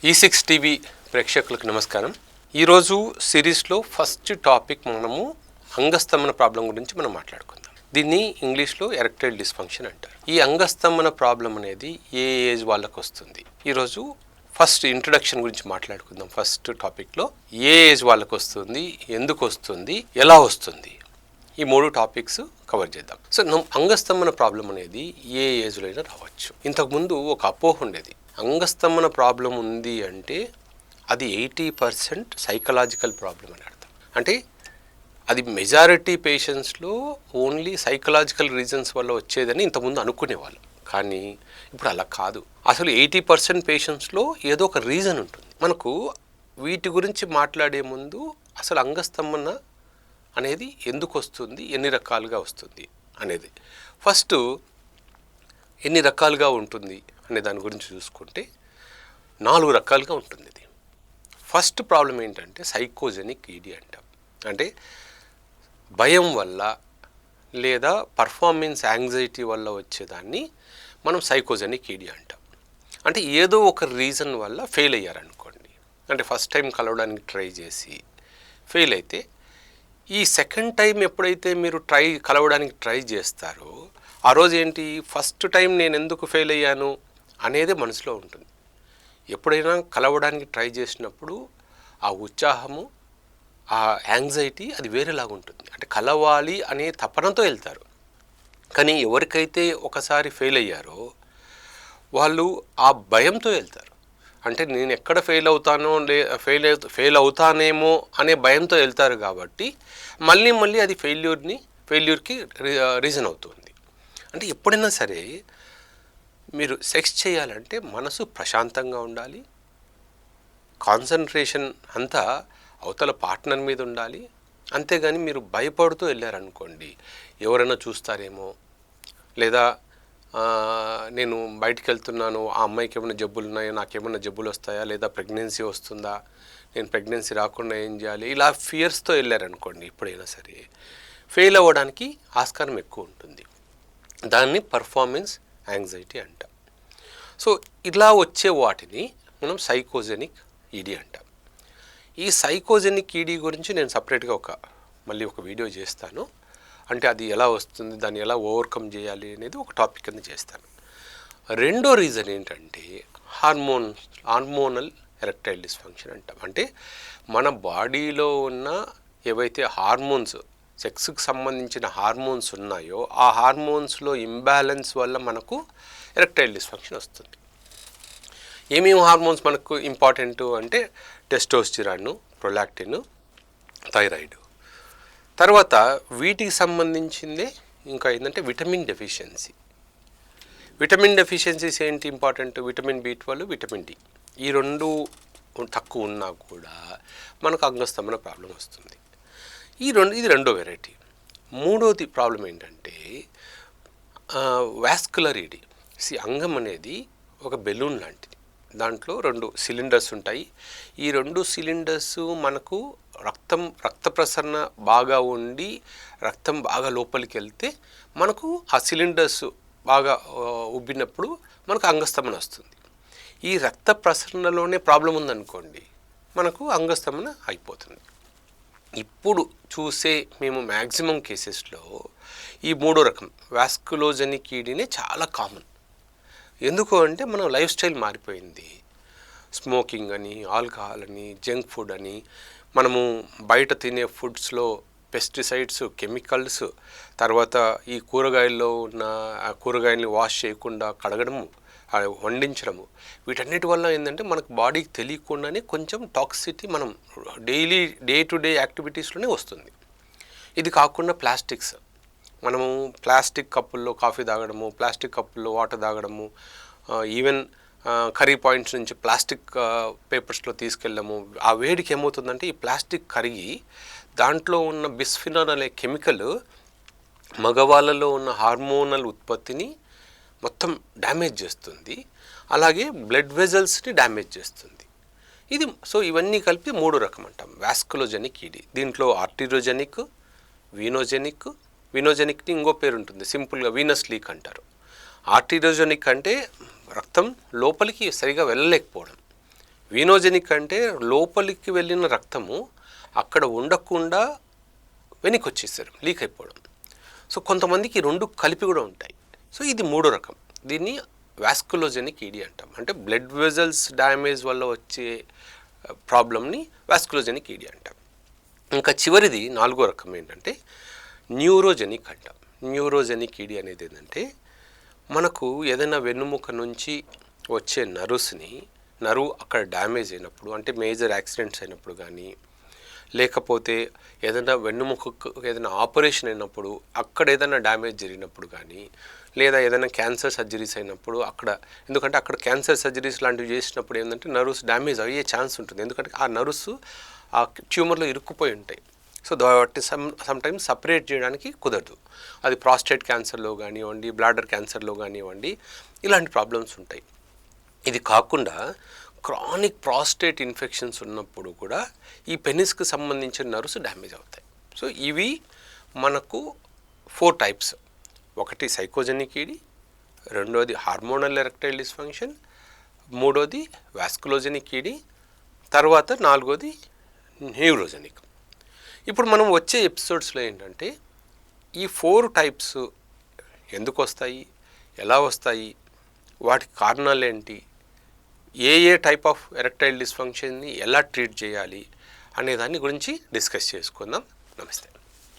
ఈ6 TV ప్రేక్షకులకు నమస్కారం. ఈరోజు సిరీస్లో ఫస్ట్ టాపిక్ మనము అంగస్తంభన ప్రాబ్లం గురించి మనం మాట్లాడుకుందాం. దీన్ని ఇంగ్లీష్లో ఎరెక్టైల్ డిస్ఫంక్షన్ అంటారు. ఈ అంగస్తంభన ప్రాబ్లం అనేది ఏ ఏజ్ వాళ్ళకు వస్తుంది? ఈరోజు ఫస్ట్ ఇంట్రడక్షన్ గురించి మాట్లాడుకుందాం. ఫస్ట్ టాపిక్లో ఏ ఏజ్ వాళ్ళకు వస్తుంది, ఎందుకు వస్తుంది, ఎలా వస్తుంది, ఈ 3 టాపిక్స్ కవర్ చేద్దాం. సో అంగస్తంభన ప్రాబ్లం అనేది ఏ ఏజ్లో అయినా రావచ్చు. ఇంతకుముందు ఒక అపోహ ఉండేది, అంగస్తంభన ప్రాబ్లం ఉంది అంటే అది 80% సైకలాజికల్ ప్రాబ్లం అని అర్థం. అంటే అది మెజారిటీ పేషెంట్స్లో ఓన్లీ సైకలాజికల్ రీజన్స్ వల్ల వచ్చేదని ఇంతకుముందు అనుకునేవాళ్ళు. కానీ ఇప్పుడు అలా కాదు. అసలు 80% పేషెంట్స్లో ఏదో ఒక రీజన్ ఉంటుంది. మనకు వీటి గురించి మాట్లాడే ముందు అసలు అంగస్తంభన అనేది ఎందుకు వస్తుంది, ఎన్ని రకాలుగా వస్తుంది అనేది ఫస్ట్ ఎన్ని రకాలుగా ఉంటుంది అనే దాని గురించి చూసుకుంటే 4 రకాలుగా ఉంటుంది. ఇది ఫస్ట్ ప్రాబ్లం ఏంటంటే సైకోజెనిక్ ఈడీ అంటాం. అంటే భయం వల్ల లేదా పర్ఫార్మెన్స్ యాంగ్జైటీ వల్ల వచ్చేదాన్ని మనం సైకోజెనిక్ ఈడీ అంటాం. అంటే ఏదో ఒక రీజన్ వల్ల ఫెయిల్ అయ్యారనుకోండి, అంటే ఫస్ట్ టైం కలవడానికి ట్రై చేసి ఫెయిల్ అయితే ఈ సెకండ్ టైం ఎప్పుడైతే మీరు కలవడానికి ట్రై చేస్తారో ఆ రోజు ఏంటి, ఫస్ట్ టైం నేను ఎందుకు ఫెయిల్ అయ్యాను అనేది మనసులో ఉంటుంది. ఎప్పుడైనా కలవడానికి ట్రై చేసినప్పుడు ఆ ఉత్సాహము, ఆ యాంగ్జైటీ అది వేరేలాగా ఉంటుంది. అంటే కలవాలి అనే తపనతో వెళ్తారు. కానీ ఎవరికైతే ఒకసారి ఫెయిల్ అయ్యారో వాళ్ళు ఆ భయంతో వెళ్తారు. అంటే నేను ఎక్కడ ఫెయిల్ అవుతానో ఫెయిల్ అవుతానేమో అనే భయంతో వెళ్తారు. కాబట్టి మళ్ళీ అది ఫెయిల్యూర్కి రీజన్ అవుతుంది. అంటే ఎప్పుడైనా సరే మీరు సెక్స్ చేయాలంటే మనసు ప్రశాంతంగా ఉండాలి, కాన్సన్ట్రేషన్ అంతా అవతల పార్ట్నర్ మీద ఉండాలి. అంతేగాని మీరు భయపడుతూ వెళ్ళారనుకోండి, ఎవరైనా చూస్తారేమో, లేదా నేను బయటికి వెళ్తున్నాను, ఆ అమ్మాయికి ఏమైనా జబ్బులు ఉన్నాయో, నాకేమైనా జబ్బులు వస్తాయా, లేదా ప్రెగ్నెన్సీ వస్తుందా, నేను ప్రెగ్నెన్సీ రాకుండా ఏం చేయాలి, ఇలా ఫియర్స్తో వెళ్ళారనుకోండి, ఎప్పుడైనా సరే ఫెయిల్ అవ్వడానికి ఆస్కారం ఎక్కువ ఉంటుంది. దాన్ని పర్ఫార్మెన్స్ యాంగ్జైటీ అంటాం. సో ఇలా వచ్చే వాటిని మనం సైకోజెనిక్ ఈడీ అంటాం. ఈ సైకోజెనిక్ ఈడీ గురించి నేను సపరేట్గా మళ్ళీ ఒక వీడియో చేస్తాను. అంటే అది ఎలా వస్తుంది, దాన్ని ఎలా ఓవర్కమ్ చేయాలి అనేది ఒక టాపిక్ కింద చేస్తాను. రెండో రీజన్ ఏంటంటే హార్మోనల్ ఎరెక్టైల్ డిస్ఫంక్షన్ అంటాం. అంటే మన బాడీలో ఉన్న ఏవైతే హార్మోన్స్, సెక్స్కి సంబంధించిన హార్మోన్స్ ఉన్నాయో ఆ హార్మోన్స్లో ఇంబ్యాలెన్స్ వల్ల మనకు ఎరెక్టైల్ డిస్ఫంక్షన్ వస్తుంది. ఏమేమి హార్మోన్స్ మనకు ఇంపార్టెంట్ అంటే టెస్టోస్టిరాన్, ప్రొలాక్టిన్, థైరాయిడ్. తర్వాత వీటికి సంబంధించిందే ఇంకా ఏంటంటే విటమిన్ డెఫిషియన్సీ. విటమిన్ డెఫిషియన్సీస్ ఏంటి important? Vitamin B12, vitamin D. ఈ 2 తక్కువ ఉన్నా కూడా మనకు అంగస్తంభన ప్రాబ్లం వస్తుంది. ఇది రెండో వెరైటీ. మూడోది ప్రాబ్లం ఏంటంటే వాస్కులర్ ఈడీ. అంగం అనేది ఒక బెలూన్ లాంటిది. దాంట్లో 2 సిలిండర్స్ ఉంటాయి. ఈ 2 సిలిండర్స్ మనకు రక్త ప్రసరణ బాగా ఉండి రక్తం బాగా లోపలికి వెళ్తే మనకు ఆ సిలిండర్స్ బాగా ఉబ్బినప్పుడు మనకు అంగస్తంభన వస్తుంది. ఈ రక్త ప్రసరణలోనే ప్రాబ్లం ఉందనుకోండి, మనకు అంగస్తంభన అయిపోతుంది. ఇప్పుడు చూసే మేము మ్యాక్సిమం కేసెస్లో ఈ 3వ రకం వాస్కులోజెనిక్ ఈడీనే చాలా కామన్. ఎందుకు అంటే మన లైఫ్ స్టైల్ మారిపోయింది. స్మోకింగ్ అని, ఆల్కహాల్ అని, జంక్ ఫుడ్ అని, మనము బయట తినే ఫుడ్స్లో పెస్టిసైడ్స్, కెమికల్స్, తర్వాత ఈ కూరగాయల్లో ఉన్న ఆ కూరగాయల్ని వాష్ చేయకుండా కడగడము, వండించడము, వీటన్నిటి వల్ల ఏంటంటే మనకు బాడీకి తెలియకుండానే కొంచెం టాక్సిటీ మనం డే టు డే యాక్టివిటీస్లోనే వస్తుంది. ఇది కాకుండా ప్లాస్టిక్స్, మనము ప్లాస్టిక్ కప్పుల్లో కాఫీ తాగడము, ప్లాస్టిక్ కప్పుల్లో వాటర్ తాగడము, ఈవెన్ కర్రీ పాయింట్స్ నుంచి ప్లాస్టిక్ పేపర్స్లో తీసుకెళ్ళడము. ఆ వేడికి ఏమవుతుందంటే ఈ ప్లాస్టిక్ కరిగి దాంట్లో ఉన్న బిస్ఫినాల్ అనే కెమికల్ మగవాళ్ళలో ఉన్న హార్మోనల్ ఉత్పత్తిని మొత్తం డ్యామేజ్ చేస్తుంది. అలాగే బ్లడ్ వెజల్స్ని డ్యామేజ్ చేస్తుంది. ఇవన్నీ కలిపి 3 రకం అంటాం వాస్కులోజెనిక్ ఈడీ. దీంట్లో ఆర్టీరోజెనిక్, వీనోజెనిక్ని ఇంకో పేరు ఉంటుంది, సింపుల్గా వీనస్ లీక్ అంటారు. ఆర్టీరోజెనిక్ అంటే రక్తం లోపలికి సరిగా వెళ్ళలేకపోవడం, వీనోజెనిక్ అంటే లోపలికి వెళ్ళిన రక్తము అక్కడ ఉండకుండా వెనక్కి వచ్చేసారు, లీక్ అయిపోవడం. సో కొంతమందికి రెండు కలిపి కూడా ఉంటాయి. సో ఇది మూడో రకం. దీన్ని వాస్కులోజెనిక్ ఈడీ అంటాం. అంటే బ్లడ్ వెజల్స్ డ్యామేజ్ వల్ల వచ్చే ప్రాబ్లమ్ని వాస్కులోజెనిక్ ఈడీ అంటాం. ఇంకా చివరిది నాలుగో రకం ఏంటంటే న్యూరోజెనిక్ అంటాం. న్యూరోజెనిక్ ఈడీ అనేది ఏంటంటే మనకు ఏదైనా వెన్నుముక నుంచి వచ్చే నరువు అక్కడ డ్యామేజ్ అయినప్పుడు, అంటే మేజర్ యాక్సిడెంట్స్ అయినప్పుడు కానీ, లేకపోతే ఏదైనా వెన్నుముకకు ఏదైనా ఆపరేషన్ అయినప్పుడు అక్కడ ఏదైనా డ్యామేజ్ జరిగినప్పుడు కానీ, లేదా ఏదైనా క్యాన్సర్ సర్జరీస్ అయినప్పుడు అక్కడ, ఎందుకంటే అక్కడ క్యాన్సర్ సర్జరీస్ లాంటివి చేసినప్పుడు ఏంటంటే నర్వ్స్ డ్యామేజ్ అయ్యే ఛాన్స్ ఉంటుంది. ఎందుకంటే ఆ నర్వ్స్ ఆ ట్యూమర్లో ఇరుక్కుపోయి ఉంటాయి. సో వాటిని సమ్టైమ్స్ సపరేట్ చేయడానికి కుదరదు. అది ప్రాస్టేట్ క్యాన్సర్లో కానివ్వండి, బ్లాడర్ క్యాన్సర్లో కానివ్వండి, ఇలాంటి ప్రాబ్లమ్స్ ఉంటాయి. ఇది కాకుండా క్రానిక్ ప్రాస్టేట్ ఇన్ఫెక్షన్స్ ఉన్నప్పుడు కూడా ఈ పెనిస్కి సంబంధించిన నర్వ్స్ డ్యామేజ్ అవుతాయి. సో ఇవి మనకు 4 టైప్స్. ఒకటి సైకోజెనిక్ ఈడీ, రెండోది హార్మోనల్ ఎరెక్టైల్ డిస్ఫంక్షన్, మూడోది వాస్కులోజెనిక్ ఈడీ, తర్వాత నాలుగోది న్యూరోజెనిక్. ఇప్పుడు మనం వచ్చే ఎపిసోడ్స్లో ఏంటంటే ఈ 4 టైప్స్ ఎందుకు వస్తాయి, ఎలా వస్తాయి, వాటి కారణాలు ఏంటి, ఏ టైప్ ఆఫ్ ఎరెక్టైల్ డిస్ఫంక్షన్ని ఎలా ట్రీట్ చేయాలి అనే దాని గురించి డిస్కస్ చేసుకుందాం. నమస్తే.